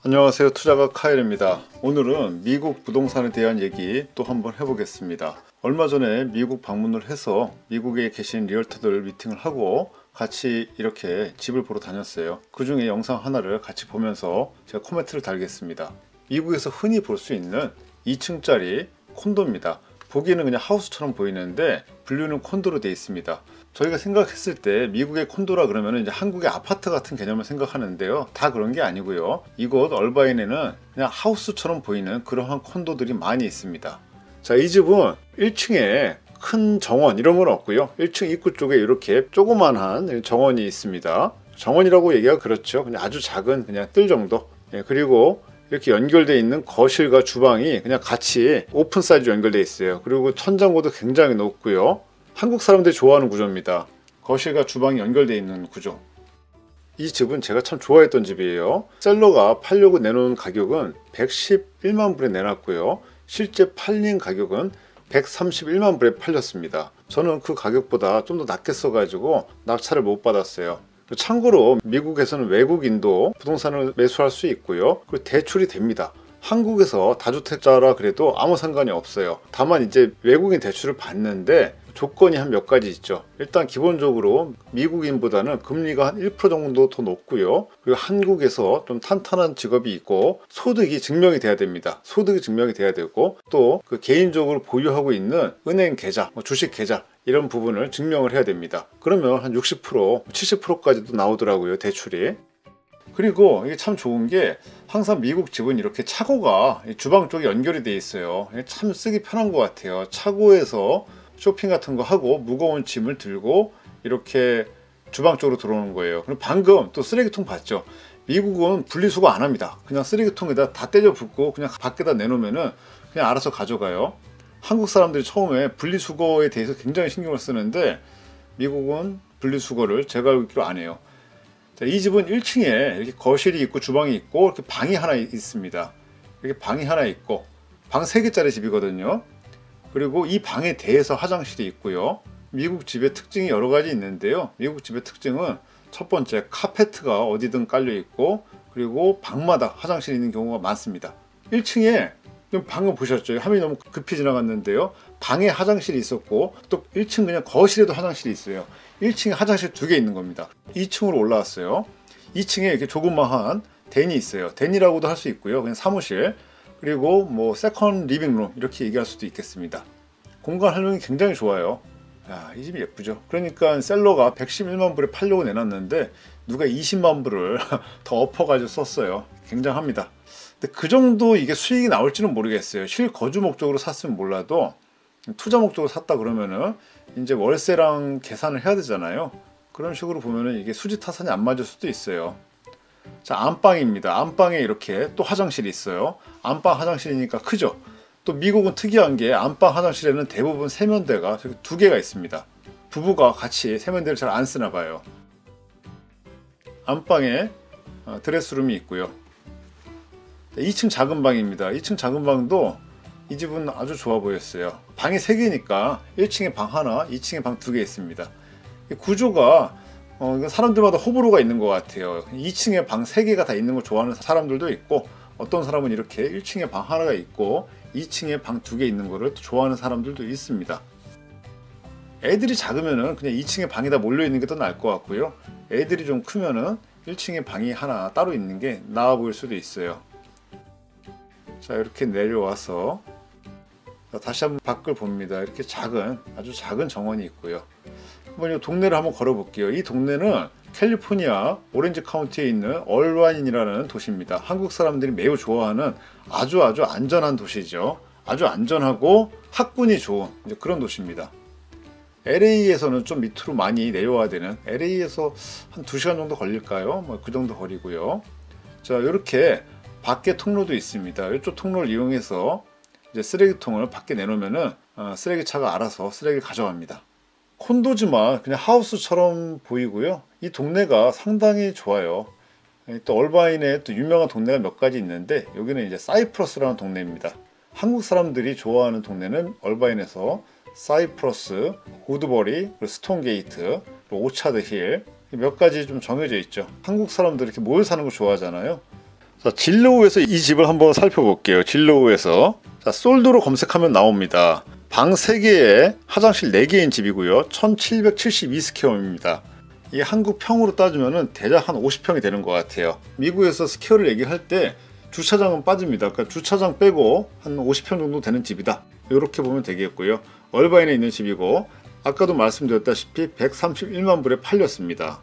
안녕하세요. 투자가 카일입니다. 오늘은 미국 부동산에 대한 얘기 또 한번 해보겠습니다. 얼마 전에 미국 방문을 해서 미국에 계신 리얼터들 미팅을 하고 같이 이렇게 집을 보러 다녔어요. 그 중에 영상 하나를 같이 보면서 제가 코멘트를 달겠습니다. 미국에서 흔히 볼 수 있는 2층짜리 콘도입니다. 보기에는 그냥 하우스처럼 보이는데 분류는 콘도로 되어 있습니다. 저희가 생각했을 때 미국의 콘도라 그러면 이제 한국의 아파트 같은 개념을 생각하는데요. 다 그런 게 아니고요. 이곳 얼바인에는 그냥 하우스처럼 보이는 그러한 콘도들이 많이 있습니다. 자, 이 집은 1층에 큰 정원 이런 건 없고요. 1층 입구 쪽에 이렇게 조그만한 정원이 있습니다. 정원이라고 얘기가 그렇죠. 그냥 아주 작은 그냥 뜰 정도. 그리고 이렇게 연결되어 있는 거실과 주방이 그냥 같이 오픈 사이즈로 연결되어 있어요. 그리고 천장고도 굉장히 높고요. 한국 사람들이 좋아하는 구조입니다. 거실과 주방이 연결되어 있는 구조. 이 집은 제가 참 좋아했던 집이에요. 셀러가 팔려고 내놓은 가격은 111만 불에 내놨고요. 실제 팔린 가격은 131만 불에 팔렸습니다. 저는 그 가격보다 좀 더 낮게 써가지고 낙찰을 못 받았어요. 참고로 미국에서는 외국인도 부동산을 매수할 수 있고요. 그리고 대출이 됩니다. 한국에서 다주택자라 그래도 아무 상관이 없어요. 다만 이제 외국인 대출을 받는데 조건이 한 몇 가지 있죠. 일단 기본적으로 미국인보다는 금리가 한 1% 정도 더 높고요. 그리고 한국에서 좀 탄탄한 직업이 있고 소득이 증명이 돼야 됩니다. 소득이 증명이 돼야 되고 또 그 개인적으로 보유하고 있는 은행 계좌, 주식 계좌 이런 부분을 증명을 해야 됩니다. 그러면 한 60%, 70%까지도 나오더라고요, 대출이. 그리고 이게 참 좋은 게 항상 미국 집은 이렇게 차고가 주방 쪽에 연결이 돼 있어요. 참 쓰기 편한 것 같아요. 차고에서 쇼핑 같은 거 하고 무거운 짐을 들고 이렇게 주방 쪽으로 들어오는 거예요. 그리고 방금 또 쓰레기통 봤죠? 미국은 분리수거 안 합니다. 그냥 쓰레기통에다 다 때려 붓고 그냥 밖에다 내놓으면은 그냥 알아서 가져가요. 한국 사람들이 처음에 분리수거에 대해서 굉장히 신경을 쓰는데 미국은 분리수거를 제가 알기로 안 해요. 자, 이 집은 1층에 이렇게 거실이 있고 주방이 있고 이렇게 방이 하나 있습니다. 이렇게 방이 하나 있고 방 3개짜리 집이거든요. 그리고 이 방에 대해서 화장실이 있고요. 미국 집의 특징이 여러 가지 있는데요. 미국 집의 특징은 첫 번째 카페트가 어디든 깔려 있고 그리고 방마다 화장실이 있는 경우가 많습니다. 1층에 방금 보셨죠? 화면이 너무 급히 지나갔는데요. 방에 화장실이 있었고 또 1층 그냥 거실에도 화장실이 있어요. 1층에 화장실 2개 있는 겁니다. 2층으로 올라왔어요. 2층에 이렇게 조그마한 댄이 있어요. 댄이라고도 할 수 있고요. 그냥 사무실. 그리고 뭐 세컨 리빙룸 이렇게 얘기할 수도 있겠습니다. 공간 활용이 굉장히 좋아요. 야, 이 집이 예쁘죠. 그러니까 셀러가 111만 불에 팔려고 내놨는데 누가 20만 불을 더 엎어가지고 썼어요. 굉장합니다. 근데 그 정도 이게 수익이 나올지는 모르겠어요. 실거주 목적으로 샀으면 몰라도 투자 목적으로 샀다 그러면은 이제 월세랑 계산을 해야 되잖아요. 그런 식으로 보면은 이게 수지타산이 안 맞을 수도 있어요. 자, 안방입니다. 안방에 이렇게 또 화장실이 있어요. 안방 화장실이니까 크죠. 또 미국은 특이한 게 안방 화장실에는 대부분 세면대가 2개가 있습니다. 부부가 같이 세면대를 잘 안 쓰나 봐요. 안방에 드레스룸이 있고요. 2층 작은 방입니다. 2층 작은 방도 이 집은 아주 좋아 보였어요. 방이 3개니까 1층에 방 하나, 2층에 방 2개 있습니다. 구조가 사람들마다 호불호가 있는 것 같아요. 2층에 방 3개가 다 있는 걸 좋아하는 사람들도 있고 어떤 사람은 이렇게 1층에 방 하나가 있고 2층에 방 2개 있는 거를 좋아하는 사람들도 있습니다. 애들이 작으면은 그냥 2층에 방이 다 몰려 있는 게 더 나을 것 같고요. 애들이 좀 크면은 1층에 방이 하나 따로 있는 게 나아 보일 수도 있어요. 자, 이렇게 내려와서 다시 한번 밖을 봅니다. 이렇게 아주 작은 정원이 있고요. 한번 이 동네를 한번 걸어볼게요. 이 동네는 캘리포니아 오렌지 카운티에 있는 얼바인이라는 도시입니다. 한국 사람들이 매우 좋아하는 아주 안전한 도시죠. 아주 안전하고 학군이 좋은 그런 도시입니다. LA에서는 좀 밑으로 많이 내려와야 되는, LA에서 한 2시간 정도 걸릴까요? 뭐 그 정도 거리고요. 자, 이렇게 밖에 통로도 있습니다. 이쪽 통로를 이용해서 이제 쓰레기통을 밖에 내놓으면은 쓰레기차가 알아서 쓰레기를 가져갑니다. 콘도지만 그냥 하우스처럼 보이고요. 이 동네가 상당히 좋아요. 또 얼바인에 또 유명한 동네가 몇 가지 있는데 여기는 이제 사이프러스라는 동네입니다. 한국 사람들이 좋아하는 동네는 얼바인에서 사이프러스, 우드버리, 스톤게이트, 오차드 힐 몇 가지 좀 정해져 있죠. 한국 사람들이 이렇게 모여 사는 거 좋아하잖아요. 자, 진로우에서 이 집을 한번 살펴볼게요. 진로우에서 자, 솔드로 검색하면 나옵니다. 방 3개에 화장실 4개인 집이고요. 1772스퀘어입니다. 이 한국 평으로 따지면 대략 한 50평이 되는 것 같아요. 미국에서 스퀘어를 얘기할 때 주차장은 빠집니다. 그러니까 주차장 빼고 한 50평 정도 되는 집이다. 이렇게 보면 되겠고요. 얼바인에 있는 집이고 아까도 말씀드렸다시피 131만 불에 팔렸습니다.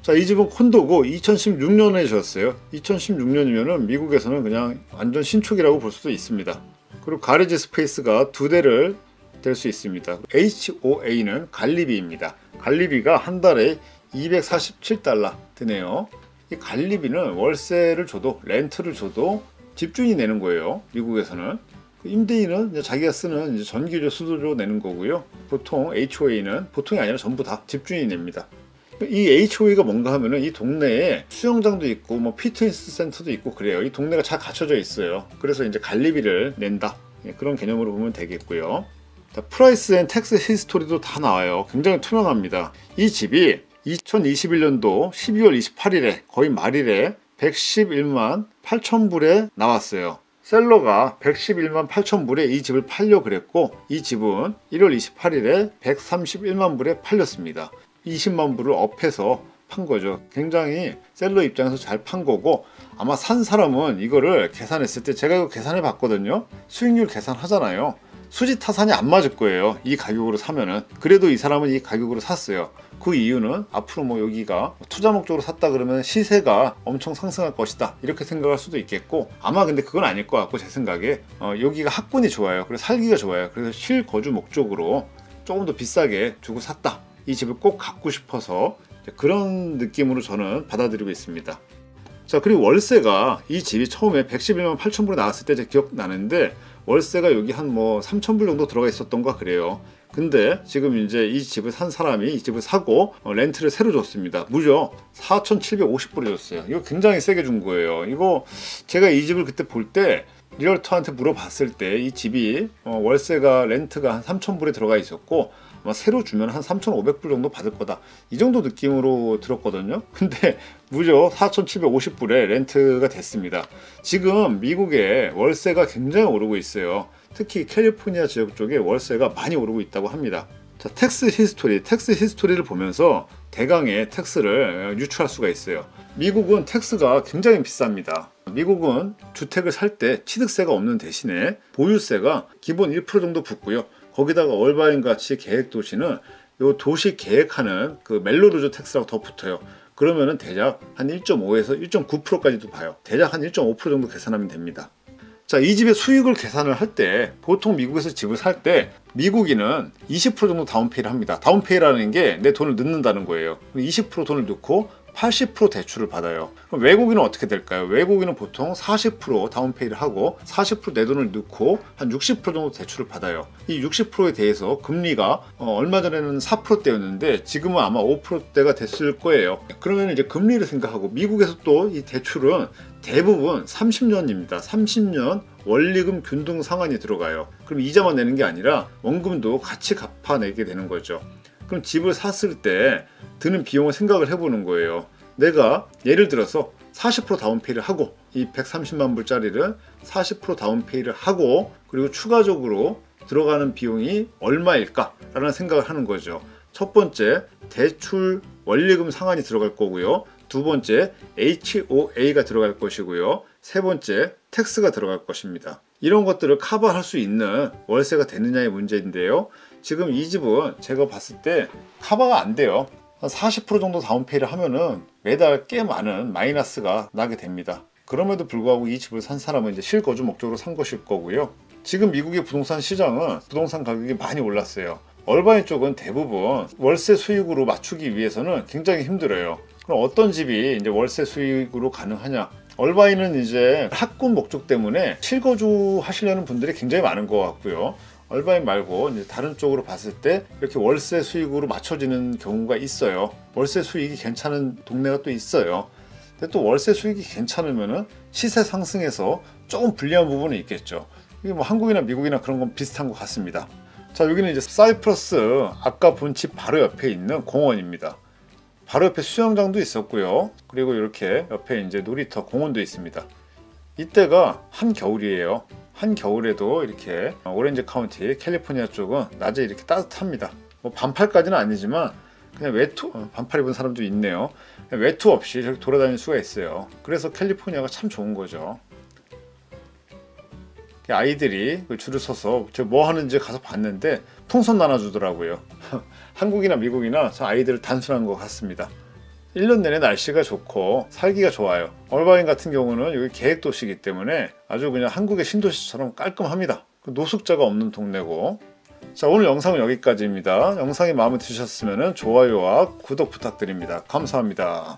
자, 이 집은 콘도고 2016년에 지었어요. 2016년이면 미국에서는 그냥 완전 신축이라고 볼 수도 있습니다. 그리고 가레지 스페이스가 2대를 될 수 있습니다. HOA는 관리비입니다. 관리비가 한 달에 $247 드네요. 이 관리비는 월세를 줘도 렌트를 줘도 집주인이 내는 거예요. 미국에서는. 임대인은 이제 자기가 쓰는 이제 전기료 수도료 내는 거고요. 보통 HOA는 보통이 아니라 전부 다 집주인이 냅니다. 이 HOA가 뭔가 하면은 이 동네에 수영장도 있고 뭐 피트니스 센터도 있고 그래요. 이 동네가 잘 갖춰져 있어요. 그래서 이제 관리비를 낸다. 그런 개념으로 보면 되겠고요. 프라이스 앤 텍스 히스토리도 다 나와요. 굉장히 투명합니다. 이 집이 2021년도 12월 28일에 거의 말일에 111만 8천 불에 나왔어요. 셀러가 111만 8천 불에 이 집을 팔려 그랬고 이 집은 1월 28일에 131만 불에 팔렸습니다. 20만 불을 업해서 판 거죠. 굉장히 셀러 입장에서 잘 판 거고 아마 산 사람은 이거를 계산했을 때 제가 이거 계산해 봤거든요. 수익률 계산하잖아요. 수지타산이 안 맞을 거예요. 이 가격으로 사면은. 그래도 이 사람은 이 가격으로 샀어요. 그 이유는 앞으로 뭐 여기가 투자 목적으로 샀다 그러면 시세가 엄청 상승할 것이다 이렇게 생각할 수도 있겠고 아마 근데 그건 아닐 것 같고 제 생각에 여기가 학군이 좋아요. 그래서 살기가 좋아요. 그래서 실거주 목적으로 조금 더 비싸게 주고 샀다. 이 집을 꼭 갖고 싶어서 그런 느낌으로 저는 받아들이고 있습니다. 자, 그리고 월세가 이 집이 처음에 111만 8천 불에 나왔을 때 제 기억나는데 월세가 여기 한 뭐 3천 불 정도 들어가 있었던가 그래요. 근데 지금 이제 이 집을 산 사람이 이 집을 사고 렌트를 새로 줬습니다. 무려 4,750불에 줬어요. 이거 굉장히 세게 준 거예요. 이거 제가 이 집을 그때 볼 때 리얼터한테 물어봤을 때 이 집이 월세가 렌트가 한 3,000불에 들어가 있었고 아마 새로 주면 한 3,500불 정도 받을 거다. 이 정도 느낌으로 들었거든요. 근데 무려 4,750불에 렌트가 됐습니다. 지금 미국의 월세가 굉장히 오르고 있어요. 특히 캘리포니아 지역 쪽에 월세가 많이 오르고 있다고 합니다. 자, 텍스 히스토리를 보면서 대강의 텍스를 유추할 수가 있어요. 미국은 텍스가 굉장히 비쌉니다. 미국은 주택을 살 때 취득세가 없는 대신에 보유세가 기본 1% 정도 붙고요. 거기다가 얼바인 같이 계획 도시는 요 도시 계획하는 그 멜로디즈 텍스라고 더 붙어요. 그러면은 대략 한 1.5에서 1.9%까지도 봐요. 대략 한 1.5% 정도 계산하면 됩니다. 자, 이 집의 수익을 계산을 할 때 보통 미국에서 집을 살 때 미국인은 20% 정도 다운페이를 합니다. 다운페이라는 게 내 돈을 넣는다는 거예요. 20% 돈을 넣고 80% 대출을 받아요. 그럼 외국인은 어떻게 될까요? 외국인은 보통 40% 다운페이를 하고 40% 내 돈을 넣고 한 60% 정도 대출을 받아요. 이 60%에 대해서 금리가 얼마 전에는 4%대였는데 지금은 아마 5%대가 됐을 거예요. 그러면 이제 금리를 생각하고 미국에서 또 이 대출은 대부분 30년입니다. 30년 원리금 균등 상환이 들어가요. 그럼 이자만 내는 게 아니라 원금도 같이 갚아내게 되는 거죠. 그럼 집을 샀을 때 드는 비용을 생각을 해보는 거예요. 내가 예를 들어서 40% 다운페이를 하고 이 130만 불짜리를 40% 다운페이를 하고 그리고 추가적으로 들어가는 비용이 얼마일까 라는 생각을 하는 거죠. 첫 번째 대출 원리금 상환이 들어갈 거고요. 두 번째 HOA가 들어갈 것이고요. 세 번째 텍스가 들어갈 것입니다. 이런 것들을 커버할 수 있는 월세가 되느냐의 문제인데요. 지금 이 집은 제가 봤을 때 커버가 안 돼요. 한 40% 정도 다운페이를 하면은 매달 꽤 많은 마이너스가 나게 됩니다. 그럼에도 불구하고 이 집을 산 사람은 이제 실거주 목적으로 산 것일 거고요. 지금 미국의 부동산 시장은 부동산 가격이 많이 올랐어요. 얼바인 쪽은 대부분 월세 수익으로 맞추기 위해서는 굉장히 힘들어요. 그럼 어떤 집이 이제 월세 수익으로 가능하냐? 얼바인은 이제 학군 목적 때문에 실거주 하시려는 분들이 굉장히 많은 것 같고요. 얼바인 말고 이제 다른 쪽으로 봤을 때 이렇게 월세 수익으로 맞춰지는 경우가 있어요. 월세 수익이 괜찮은 동네가 또 있어요. 근데 또 월세 수익이 괜찮으면은 시세 상승해서 조금 불리한 부분이 있겠죠. 이게 뭐 한국이나 미국이나 그런 건 비슷한 것 같습니다. 자, 여기는 이제 사이프러스 아까 본 집 바로 옆에 있는 공원입니다. 바로 옆에 수영장도 있었고요. 그리고 이렇게 옆에 이제 놀이터 공원도 있습니다. 이때가 한겨울이에요. 한겨울에도 이렇게 오렌지 카운티 캘리포니아 쪽은 낮에 이렇게 따뜻합니다. 뭐 반팔까지는 아니지만 그냥 외투, 반팔 입은 사람도 있네요. 외투 없이 이렇게 돌아다닐 수가 있어요. 그래서 캘리포니아가 참 좋은 거죠. 아이들이 줄을 서서 저 뭐 하는지 가서 봤는데 풍선 나눠주더라고요. 한국이나 미국이나 저 아이들 단순한 것 같습니다. 1년 내내 날씨가 좋고 살기가 좋아요. 얼바인 같은 경우는 여기 계획도시이기 때문에 아주 그냥 한국의 신도시처럼 깔끔합니다. 노숙자가 없는 동네고. 자, 오늘 영상은 여기까지입니다. 영상이 마음에 드셨으면 좋아요와 구독 부탁드립니다. 감사합니다.